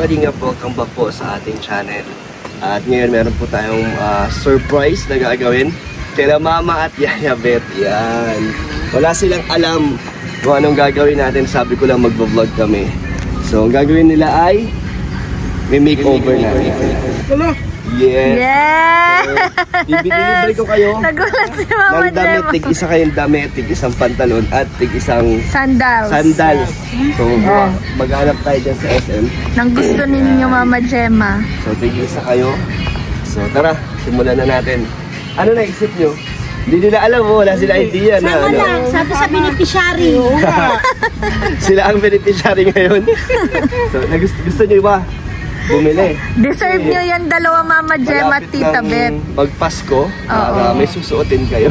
kalingap, welcome back po sa ating channel. At ngayon meron po tayong surprise na gagawin kila Mama at Yaya Beth. Yan. Wala silang alam kung anong gagawin natin. Sabi ko lang magbo-vlog kami. So ang gagawin nila ay may makeover natin. Yes! Yeah! So, ibinilibre ko kayo ng damit, tig-isa kayong damit, tig-isang pantalon at tig-isang sandals. So, maghanap tayo dyan sa SM. Nang gusto ninyo, Mama Gemma. So, tig-isa kayo. So, tara, simulan na natin. Ano naisip nyo? Hindi nila alam mo, wala sila idea na ano. Sabi sa beneficiary. Sila ang beneficiary ngayon. So, gusto nyo ba? Bumili. Deserve nyo yan dalawa, Mama Gemma at Tita Beth. Pag-Pasko, may susuotin kayo.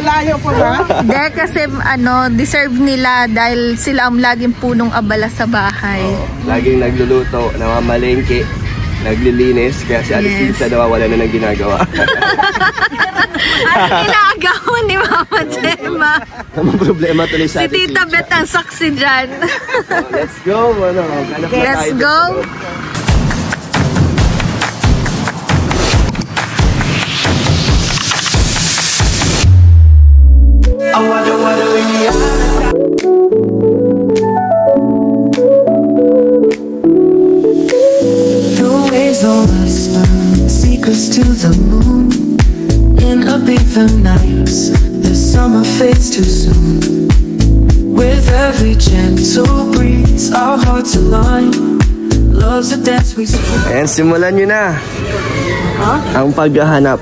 Layo po ba? Hindi, kasi deserve nila dahil sila ang laging punong abala sa bahay. Laging nagluluto, namamalengke, naglilinis, kaya si Alisisa nawawala na ng ginagawa. Ang inaagaw ni Mama Gemma. Ang problema tuloy sa si Tita Beth ang saksi dyan. So, let's go! Let's go! The waves on us, secrets to the moon. In a bitter night, the summer fades too soon. With every gentle breeze, our hearts align. Love's a dance we see. And simulan nyo na ang paghahanap.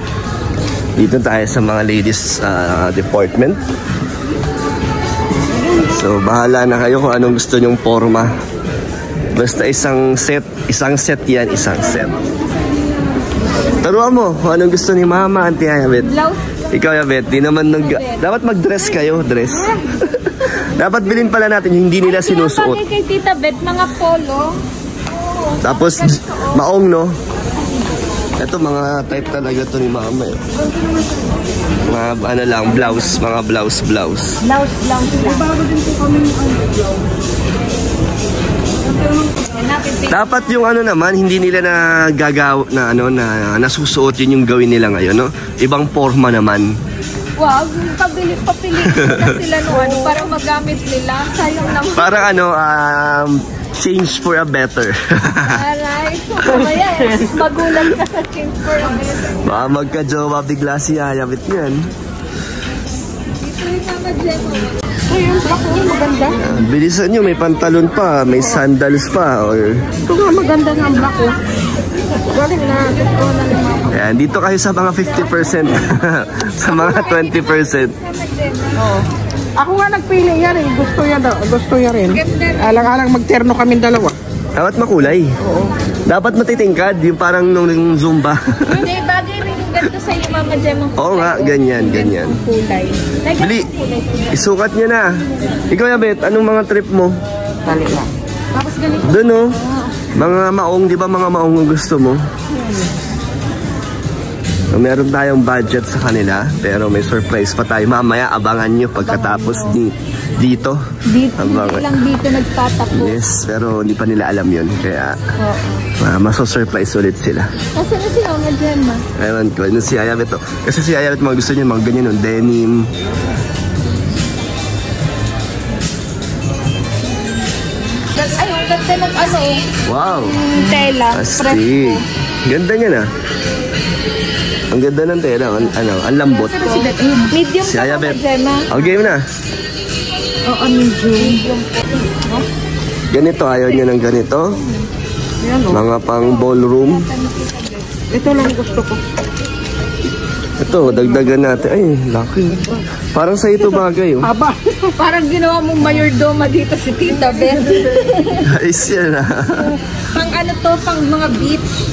Dito tayo sa mga ladies department. So bahala na kayo kung anong gusto nyong forma. Basta isang set yan, isang set. Taruan mo kung anong gusto ni Mama, Auntie Yabet. Ikaw, Yabet, di naman dapat mag-dress kayo, dress. Dapat bilhin pala natin yung hindi nila sinusuot. Kay Tita Beth, mga polo. Tapos, maong, no? Ito, mga type talaga to ni Mama. Eh. Mga lang, blouse, mga blouse. Blouse lang. Dapat yung naman, hindi nila na nasusuot yun yung gawin nila ngayon, no? Ibang forma naman. Wag, papili na sila para magamit nila. Sayang naman. Parang change for a better. Alright. Mamaya, magulang ka sa change for a better. Baka magka-jowa bigla si Yayabit yan. Ito yung Mama Gemma. Ayun, ako, maganda. Bilisan nyo, may pantalon pa, may sandals pa. Ito nga, maganda nga ang black ko. Galing na, gusto na ni Mama. Ayan, dito kayo sa mga 50%. Sa mga 20%. Oo. Ako nga nagpili yan eh. Gusto niya rin. Alang-alang magterno kami dalawa. Dapat makulay. Oo. Dapat matitingkad, yung parang nung Zumba. Hindi, bagay rin yung ganito sa'yo, Mama Gemma. Oo nga, ganyan. Kulay. Bili, isukat niya na. Ikaw, Yabet, anong mga trip mo? Dali lang. Tapos ganito. Doon, no? Mga maong, di ba mga maong ang gusto mo? Meron tayong budget sa kanila, pero may surprise pa tayo. Mamaya, abangan nyo pagkatapos dito. Lang dito nagtatapos. Yes, pero hindi pa nila alam yun. Kaya, maso-surprise ulit sila. Kasi na si Mama Gemma. Ewan ko, yun si Yayabet to. Kasi si Yayabet, mga gusto niya, mga ganyan, denim. Ayun, ganda ng Wow! tela. Astig. Ganda niya na. Ang ganda ng tela, ang lambot. Medium Si ka, Mama Yayabet. Gemma. Game na. Oo, medium. Ganito, ayaw niya ng ganito. Mga pang ballroom. Ito lang gusto ko. Ito, dagdagan natin. Ay, laki. Parang sa ito bagay. Oh. Haba. Parang ginawa mong mayordoma dito si Tita Beth. Ayos yan ah. Pang mga beach.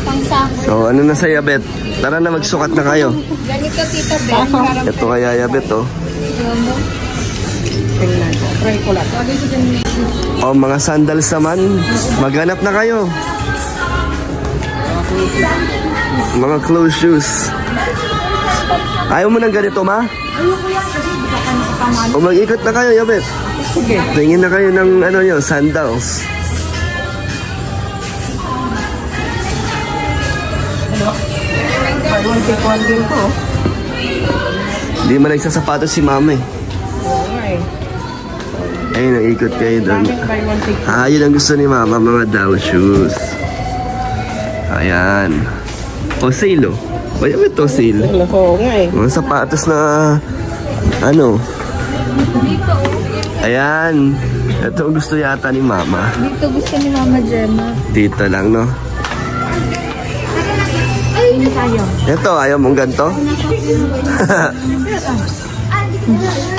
Pang summer. So, ano na sa Yabet? Tara na, magsukat na kayo. Ganito, Tita Beth. Parang Ito kaya Yabet, oh. Try ko lang. Oh, mga sandals naman. Maghanap na kayo. Mga closed shoes. Ayaw mo ng ganito, Ma? O mag-ikot na kayo, Yabet. Sige. Tingin na kayo ng sandals. 151 din ko. Hindi man nagsasapatos si mama eh. Oo nga eh. Ayun, nag-ikot kayo doon. Bakit buy one take one? Ah, yun ang gusto ni mama, mga down shoes. Ayan. O, sale oh. Bayan mo ito, sale. Oo nga eh. Mga sapatos na, ano. Ayan. Ito ang gusto yata ni mama. Dito gusto ni Mama Gemma. Dito lang, no? Ay, tayo. Ito, ayaw mong ganito?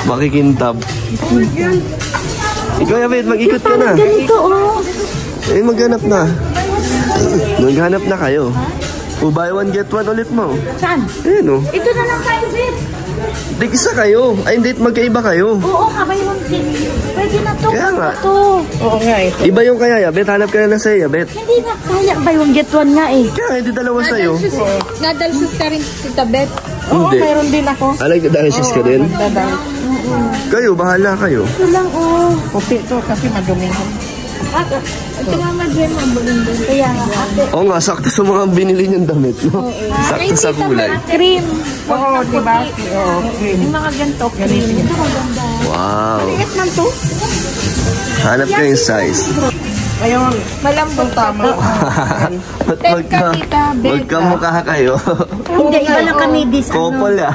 Makikintab. Ikaw, Yabet, mag-ikot ka na. Ganito, oh. Eh, maghanap na. Maghanap na kayo. O, buy one, get one ulit mo. Saan? Ayan, oh. Ito na lang tayo, Zip. Di, isa kayo. Ay, hindi, magkaiba kayo. Oo, kabay mo, Zip. Pwede na to. Kaya nga. Ito. Oo nga eh. Iba yung kaya, Yabet. Hanap ka na sa'yo, Yabet. Hindi na kaya. Buy one, get one nga eh. Kaya, hindi dalawa sa'yo. Nadalsus ka rin, Tita Beth. Oo, Hindi. mayroon din ako. Alay, dahil ka din. Dadaan. Kayo, bahala kayo. Ito lang, oh. Puti to kasi madumi. Ito Mama Gemma, bulong din. Kaya nga, ate. Oo nga, sakto sa mga binili niyong damit, no? Sakto sa kulay. Cream. Oo, diba? Oo, cream. Yung mga ganito, cream. Ito maganda. Wow. Liit man to. Hanap ka yung size. Ayun. Malambot Tama. Ba't Teka, Tita Beth. magkamukha kayo? Hindi, iba lang kami this, Couple ah.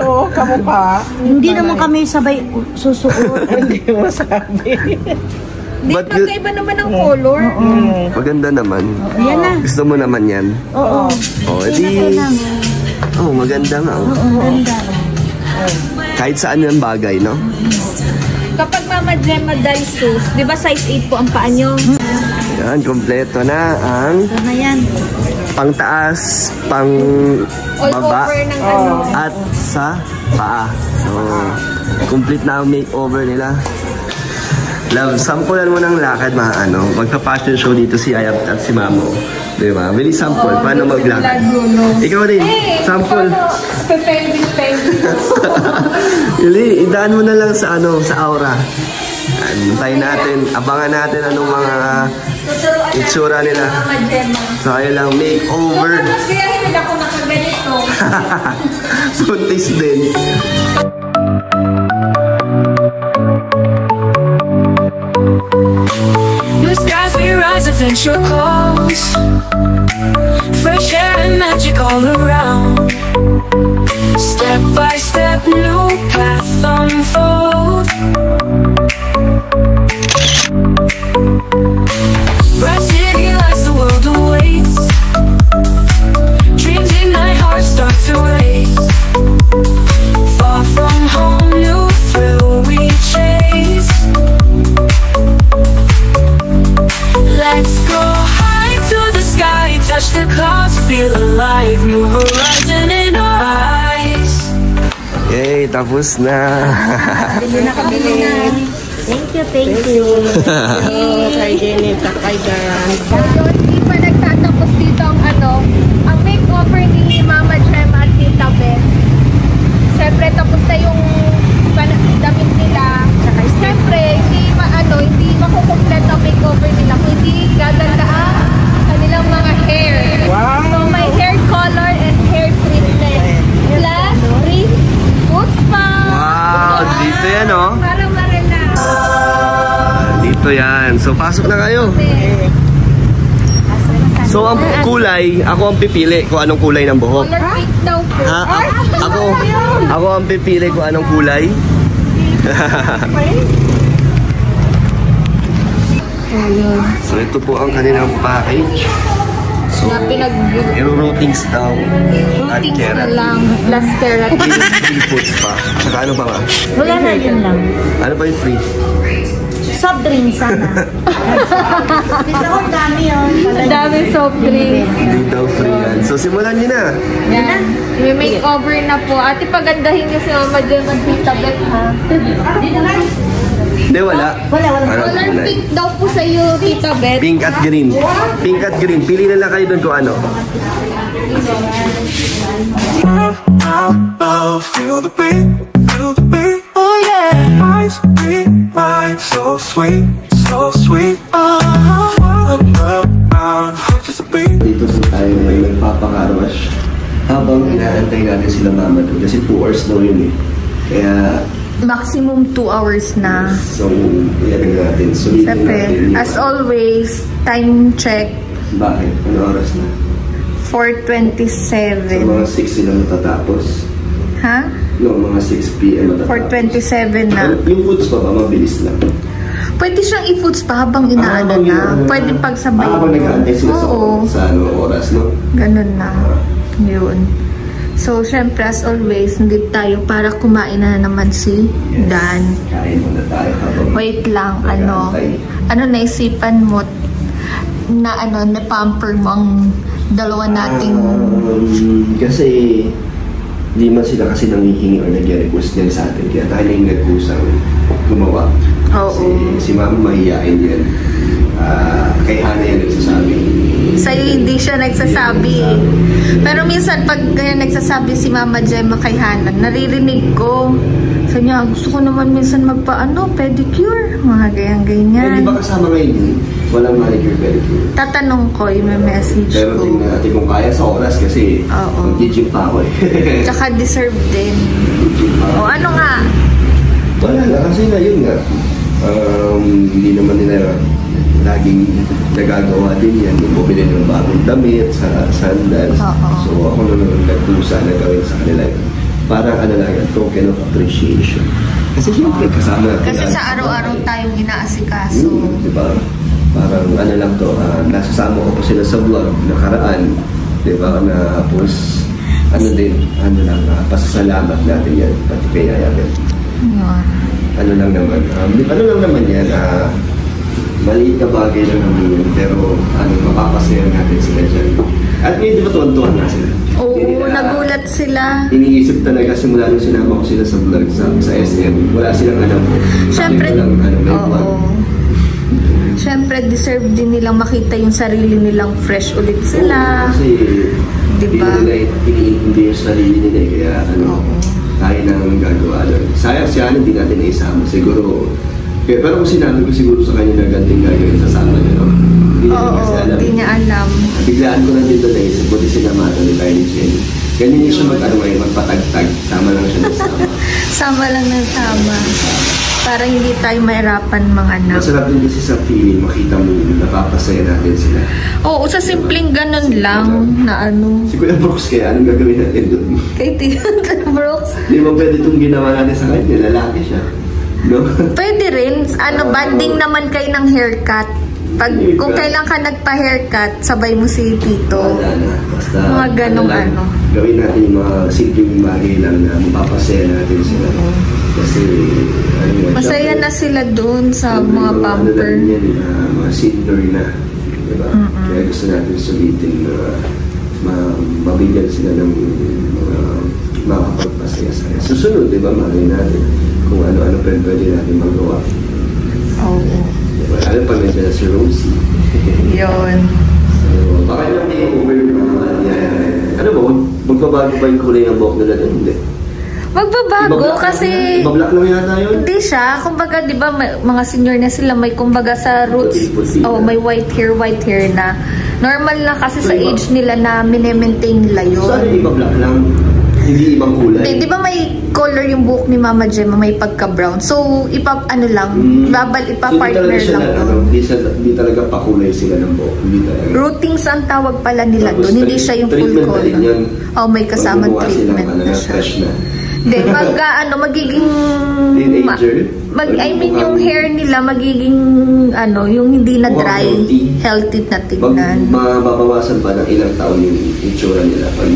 Oo, kamukha. Hindi naman kami sabay susuot. Hindi mo masabi. Di, But you- magkaiba naman ang color. Maganda naman. Yan na. Gusto mo naman yan? Oo. Oh, edi. Oh, maganda nga. Oh. Ganda. Kahit saan yung bagay, no? Kapag Mama Gemma doll shoes, di ba size 8 po ang paa nyo? Yan, kompleto na ang Ito na yan. pangtaas, pang All baba, over ng ano. at sa paa. So, complete na ang makeover nila. Love, sampulan mo ng lakad, magpa-fashion show dito si Ayab at si Mamo. Di ba? Bilis sample, paano maglakad? Ikaw din, sample. Pending. Ili, idaan mo na lang sa sa aura. Antayin natin, abangan natin anong mga itsura nila. Mama Gemma. So, ayun lang, makeover. Kaya hindi ako nakaganito. Buntis din. Blue skies we rise, adventure calls. Fresh air and magic all around. Step by step, new path unfold. Bright city lights, the world awaits. Dreams ignite, hearts start to race. Far from home, new thrill we chase. Let's go high to the sky, touch the clouds, feel alive, new horizon in our eyes. Yay, tapos na. Thank you. Oo, kay Jenny, kay Dan. So, hindi pa nagtatapos dito ang makeover ni Mama Gemma at Tita Beth. Siyempre, tapos na yung damit nila. Siyempre, hindi makukumpleto ang makeover nila kung hindi gaganda ang kanilang mga hair. Wow! So, may hair color and hair treatment. Plus, free food spa. Wow, dito yan, oh. Para marela. Dito yan. So, pasok na kayo. So, ang kulay, ako ang pipili kung anong kulay ng buhok. Color pink daw po. Ha? Ako ang pipili kung anong kulay. So, ito po ang kanilang package. So, routings daw. At Routings na keratin. lang. Plus keratin. Free foods pa. Saka ano pa ba? Wala na yun lang. Ano pa yung free? Soft drink sana. Dito ang dami yun. Ang daming soft drink. Hindi daw free yan. So, simulan nyo na. Yan. May makeover na po. Ate, pagandahin niyo si Mama Gemma at Tita Beth, ha? Hindi, wala. Wala. Ano, Color kulay? pink daw po sa iyo, Tita Beth. Pink at green. Pink at green. Pili na lang kayo doon kung ano. Feel the beat, oh yeah. Eyes beat, mind so sweet, Dito po tayo may nagpapakarwash. habang inaantay natin sila mama doon. Kasi 2 hours daw yun eh. Kaya, Maximum 2 hours na. so, yan natin. Sulitin Siyempre, natin. as always, time check, Bakit? Ano oras na? 4:27. So, mga 6 sila matatapos. Ha? No, mga 6 p.m. matatapos. 4:27 na. Yung foods pa ba, mabilis lang. Pwede siyang i-foods pa habang inaano habang na. inaano Pwede na. pagsabay. Habang nag-aantay sila Oo. sa oras, no? Ganun na. Yun. So, syempre, as always, hindi tayo para kumain na naman si Dan. Kain muna tayo habang Wait lang, nag-aantay. ano naisipan mo na na-pamper mo ang dalawa nating... Kasi hindi man sila kasi nangihingi or nag-request yan sa atin. Kaya tayo na yung nagkusang gumawa. Oo. Si mama mahihain yan. Kay Hana yan nagsasabi. Sa'yo hindi siya nagsasabi. Pero minsan pag ganyan nagsasabi si Mama Gemma kay Hana, naririnig ko. Sabi niya, gusto ko naman minsan pedicure. Mga ganyan-ganyan. Di ba kasama ngayon yun? Walang manicure pedicure. Tatanong ko, yung message Pero ko. tingnan natin kung kaya sa oras kasi Oo. mag-gym pa ako eh. Tsaka deserve din. Mag-gym pa ako. O ano nga? Wala nga, kasi na yun nga. Hindi naman nila laging nagagawa din yan. Yung bumili ng bagong damit sa sandals. Oo. So ako naman nagpusa na gawin sa kanila. Parang ano lang yan, token of appreciation. Kasi siyempre kasama natin. Kasi sa araw-araw tayong inaasikaso. Di ba? Parang ano lang to, nasasama ko po sila sa vlog nakaraan. Di ba? Na tapos ano pasasalamat natin yan. Pati kay Ayabe. Yun. Ano lang naman yan, maliit na bagay lang naman yun, pero mapapasaya natin sila dyan. At ngayon, di ba tuwan-tuwan na sila? Oo, Hindi nila- nagulat sila. Iniisip talaga simula nung sinama ko sila sa vlog sa SM. Wala silang alam po. Siyempre, Sabi ko lang, may vlog. oo. Siyempre, deserve din nilang makita yung sarili nilang fresh ulit sila. Kasi, Diba? hindi nila iniintindi yung sarili nila eh. Kaya, tayo na ang gagawa doon. Sayang siya, hindi natin naisama. Siguro, pero kung sinabi ko siguro sa kanya na ganting gagawin, sasama niya, no? Hindi niya Oo, kasi alam. hindi niya alam. Biglaan ko lang dito naisip, buti sinamata ni tayo ni Jenny. Ganyan niya siya magpatagtag. Sama lang siya ng sama. Sama lang ng sama. Para hindi tayo mahirapan mga anak. Masarap din kasi sa feeling, makita mo, napapasaya natin sila. Oo, sa simpleng ganun lang na Si Kuya Brooks kaya, anong gagawin natin doon? Kay Tita Brooks. Di ba pwede itong ginawa natin sa kanya? Lalaki siya. No? Pwede rin. Banding naman kayo ng haircut. Kung kailan ka nagpa-haircut, sabay mo si Tito. Wala na. Basta, Mga ganong lang, ano. Gawin natin yung mga simpleng bagay lang na mapapasaya natin sila. Kasi, Masaya na sila doon sa mga pamper. Mga senior na. Diba? Kaya gusto natin sulitin na mabigyan sila ng mga makapagpasaya sa kanya. Susunod, diba? Malay natin kung ano-ano pwede natin magawa. Oo. Diba? Ano pa nandiyan na si Rosie? Yun. So, baka lang over ano ba? Magbabago ba yung kulay ng buhok nila doon? Hindi. Magbabago kasi... Ibablock lang yata yun? Hindi siya. Kumbaga, di ba, mga senior na sila, may kumbaga sa roots, Puti-puti na. may white hair na. Normal na kasi sa So, iba- age nila na minemaintain nila yun. So, ano yung ibablock lang? Hindi ibang kulay? Di ba may color yung buhok ni Mama Gemma, may pagka-brown. So, ipa-partner So, lang. Hindi talaga pakulay sila ng buhok. Hindi talaga. Routings ang tawag pala nila Tapos, doon. Hindi siya yung full treatment na din yan. color. Oh, may kasamang Pag gumawa treatment silang, na siya. fresh na. Hindi, magiging... Teenager? yung hair nila magiging, yung hindi na dry, healthy na tignan. Mababawasan ba ng ilang taon yung itsura nila? Pag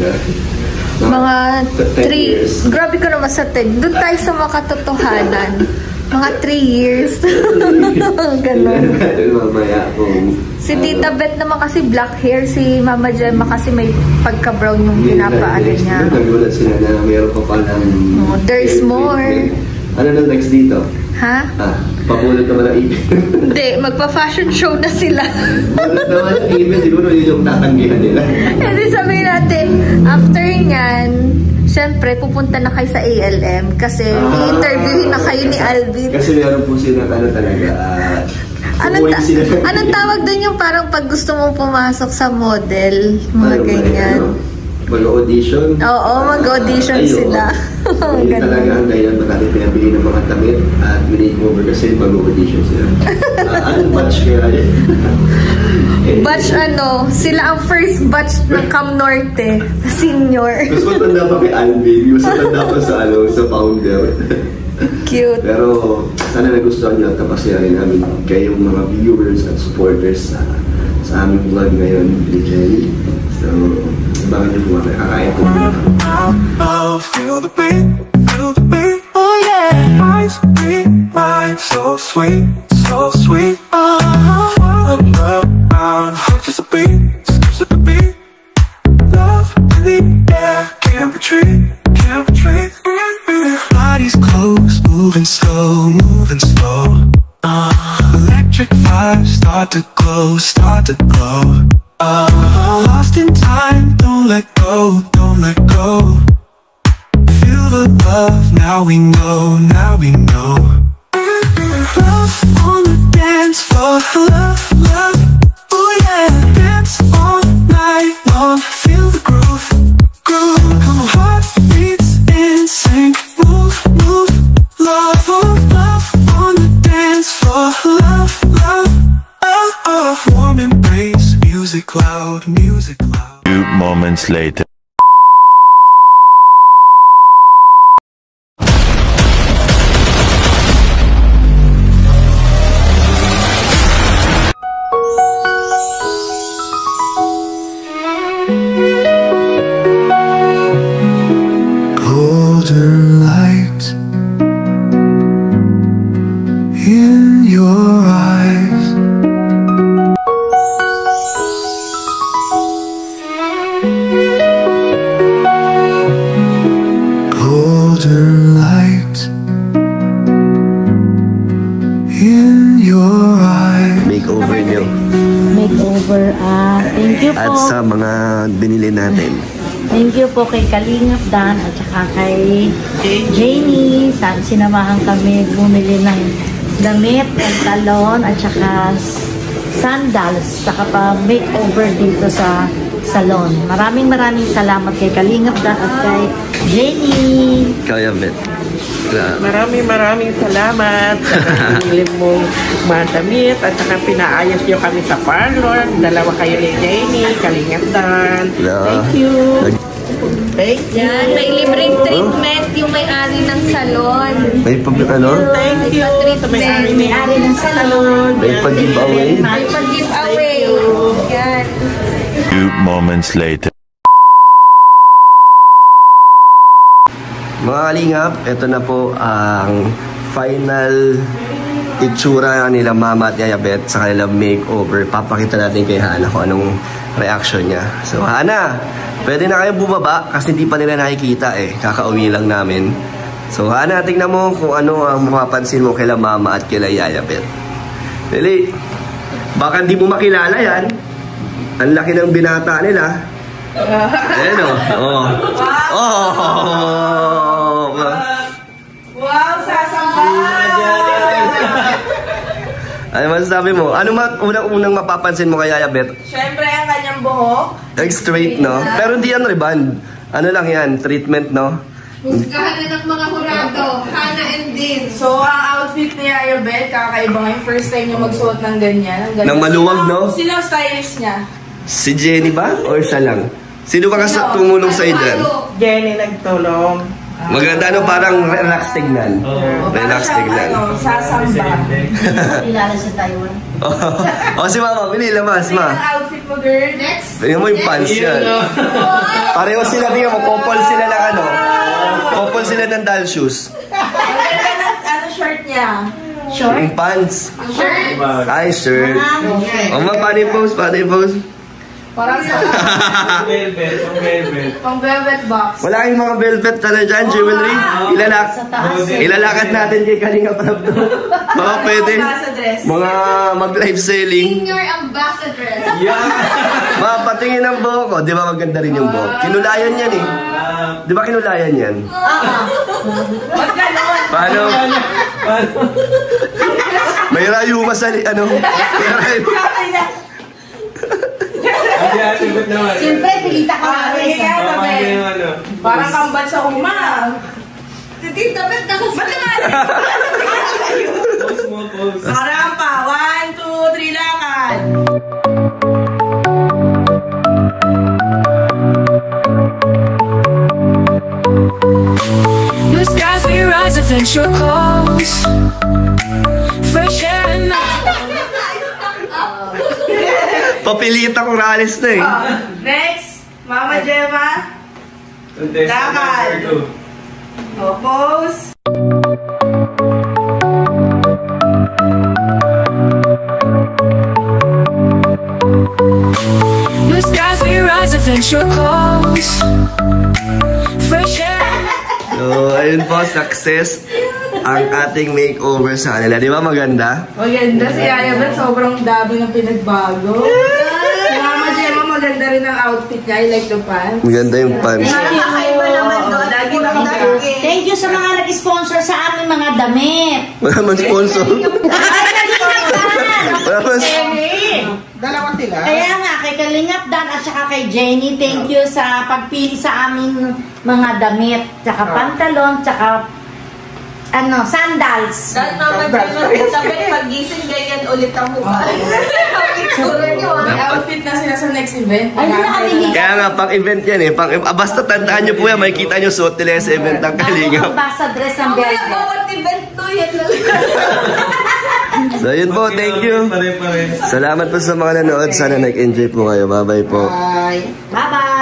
Mga 10 years. 3, grabe ko naman sa 10. Doon tayo sa mga katotohanan. Mga 3 years. Ganon. Mamaya kung... Si Tita Beth naman kasi black hair, si Mama Gemma kasi may pagka-brown yung pinapaano niya. Nagulat sila na mayroon pa palang... Oh, there's more. Ano na next dito? Ha? Papulot naman ang ipin. Hindi, magpa-fashion show na sila. Papulot naman ang ipin, siguro yun yung tatanggihan nila. Hindi sabihin natin, after nyan, syempre, pupunta na kayo sa ALM kasi i-interviewin na kayo ni Alvin. Kasi meron po sila talaga... Anong tawag doon yung parang pag gusto mong pumasok sa model? Mga ganyan. Mag-audition. Oo, mag-audition sila. Hindi talaga ang dahilan ba't natin pinabili ng mga damit at minake-over kasi mag-audition sila. Anong batch kaya yun? Batch sila ang first batch ng Cam Norte, senior. Mas matanda pa kay Alvin, mas matanda pa sa founder. Cute. Pero sana nagustuhan niyo at kapasyahin namin kayong mga viewers at supporters sa aming vlog ngayon, Jenny. So, abangan niyo po kakain po. Oh, feel the beat, oh yeah. Eyes meet mine, so sweet, so sweet. Just a beat, just a beat. Love in the air, can't retreat, can't retreat. Bodies close, moving slow, moving slow. Electric vibes start to glow, start to glow. Lost in time, don't let go, don't let go. Feel the love, now we know, now we know. Love on the dance floor, love, love, oh yeah. Dance all night long, feel the groove, groove. Come on, heart beats in sync, move, move. Love, oh, love on the dance floor, love, love, oh, oh. Warm embrace, music loud, music loud. 2 moments later. Golden light in your eyes. Golden light in your eyes. Makeover niyo. Makeover. Thank you At po. sa mga binili natin. Thank you po kay Kalingap Dan at saka kay Jamie. Sinamahan kami bumili ng damit, talon at saka sandals. Saka pa makeover dito sa salon. Maraming salamat kay Kalingap Dan at kay Jamie. Kaya, Bet. Maraming salamat sa pinili mong mga damit at saka pinaayos nyo kami sa parlor. Dalawa kayo ni Jamie, Kalingap Dan. Thank you. Thank you. Yan, may libreng treatment yung may-ari ng salon. May Thank you. May-ari ng salon. May pag-giveaway. May pag-giveaway. Yan. 2 moments later. Mga kalingap, ito na po ang final itsura nila Mama at Yaya Bet sa kanilang makeover. Papakita natin kay Hana kung anong reaction niya. So Hana, pwede na kayong bumaba kasi hindi pa nila nakikita eh. Kakauwi lang namin. So Hana, tingnan mo kung ano ang mapapansin mo kay Mama at kay Yaya Bet. Dili, baka hindi mo makilala yan. Ang laki ng binata nila. Ayan o. Oh. Oh. Wow, sasamba! Ano masasabi mo? Ano unang mapapansin mo kay Yaya Bet? Siyempre, ang kanyang buhok. Like straight, no? Pero hindi yan reband. Ano lang yan? Treatment, no? Husgahan na ng mga hurado. Hana and Dean. So, ang outfit ni Yaya Bet, kakaiba ngayon. First time niya magsuot ng ganyan. Nang maluwag, no? Sino ang stylist niya? Si Jenny ba? Or siya lang? Sino ba kasi tumulong sa'yo dyan? Jenny nagtulong. Maganda, no? Parang relax tignan. Relax tignan. Sasamba. Kilala sa Taiwan. O si Mama, pinila mas, Ang ma. outfit mo, girl. Next. Tingnan mo yung pants yan. Pareho sila, tingnan mo. Couple sila ng ano. Couple sila ng doll shoes. Maganda ng shirt niya. Yung pants. Shirt. Ay, shirt. O ma, paano yung pose? Paano yung pose? Parang sa pang velvet box. Wala kayong mga velvet talaga dyan, jewelry. Ilalakad natin kay Kalinga Prab to. Mga pwede. Mga mag-live selling. Senior ambassador. Mga patingin ng buhok ko. Di ba maganda rin yung buhok? Kinulayan yan eh. Di ba kinulayan yan? Paano? May rayuma sa ano? May rayuma. Siyempre, pilita ka na rin. Parang kambal sa uma. Tita Bet, Ba't naman? Parang pa. 1, 2, 3, lakad. Blue skies we rise, adventure calls. Fresh air and Papilita kong ralis na eh. Next, Mama Gemma. Lakad. Pose. blue skies we rise, adventure calls. Fresh air. So, ayun po, success ang ating makeover sa kanila. Di ba maganda? Maganda si Yaya Bet, sobrang dami ng pinagbago. Si Mama Gemma, maganda rin ang outfit niya. I like the pants. Maganda yung pants. Kakaiba naman doon. Lagi nakadagdag. Thank you sa mga nag-sponsor sa aming mga damit. Wala man sponsor. Ay, Kalingap Dan! Wala man Dalawa sila. Kaya nga, kay Kalingap Dan at saka kay Jenny, thank you sa pagpili sa aming mga damit. Tsaka pantalon, tsaka sandals. Dahil Mama Gemma, sabi pag-gising ganyan ulit ang mukha. May outfit na sila sa next event. Ay, hindi na kami hika. Kaya nga, pang-event yan eh. Basta tandaan nyo po yan, makikita nyo suot nila sa event ng Kalingap. Ako basa dress ng Mamaya Belgium. bawat event to yan lang. So yun po, thank you. Salamat po sa mga nanood. Sana nag-enjoy po kayo. Bye-bye po. Bye. Bye-bye!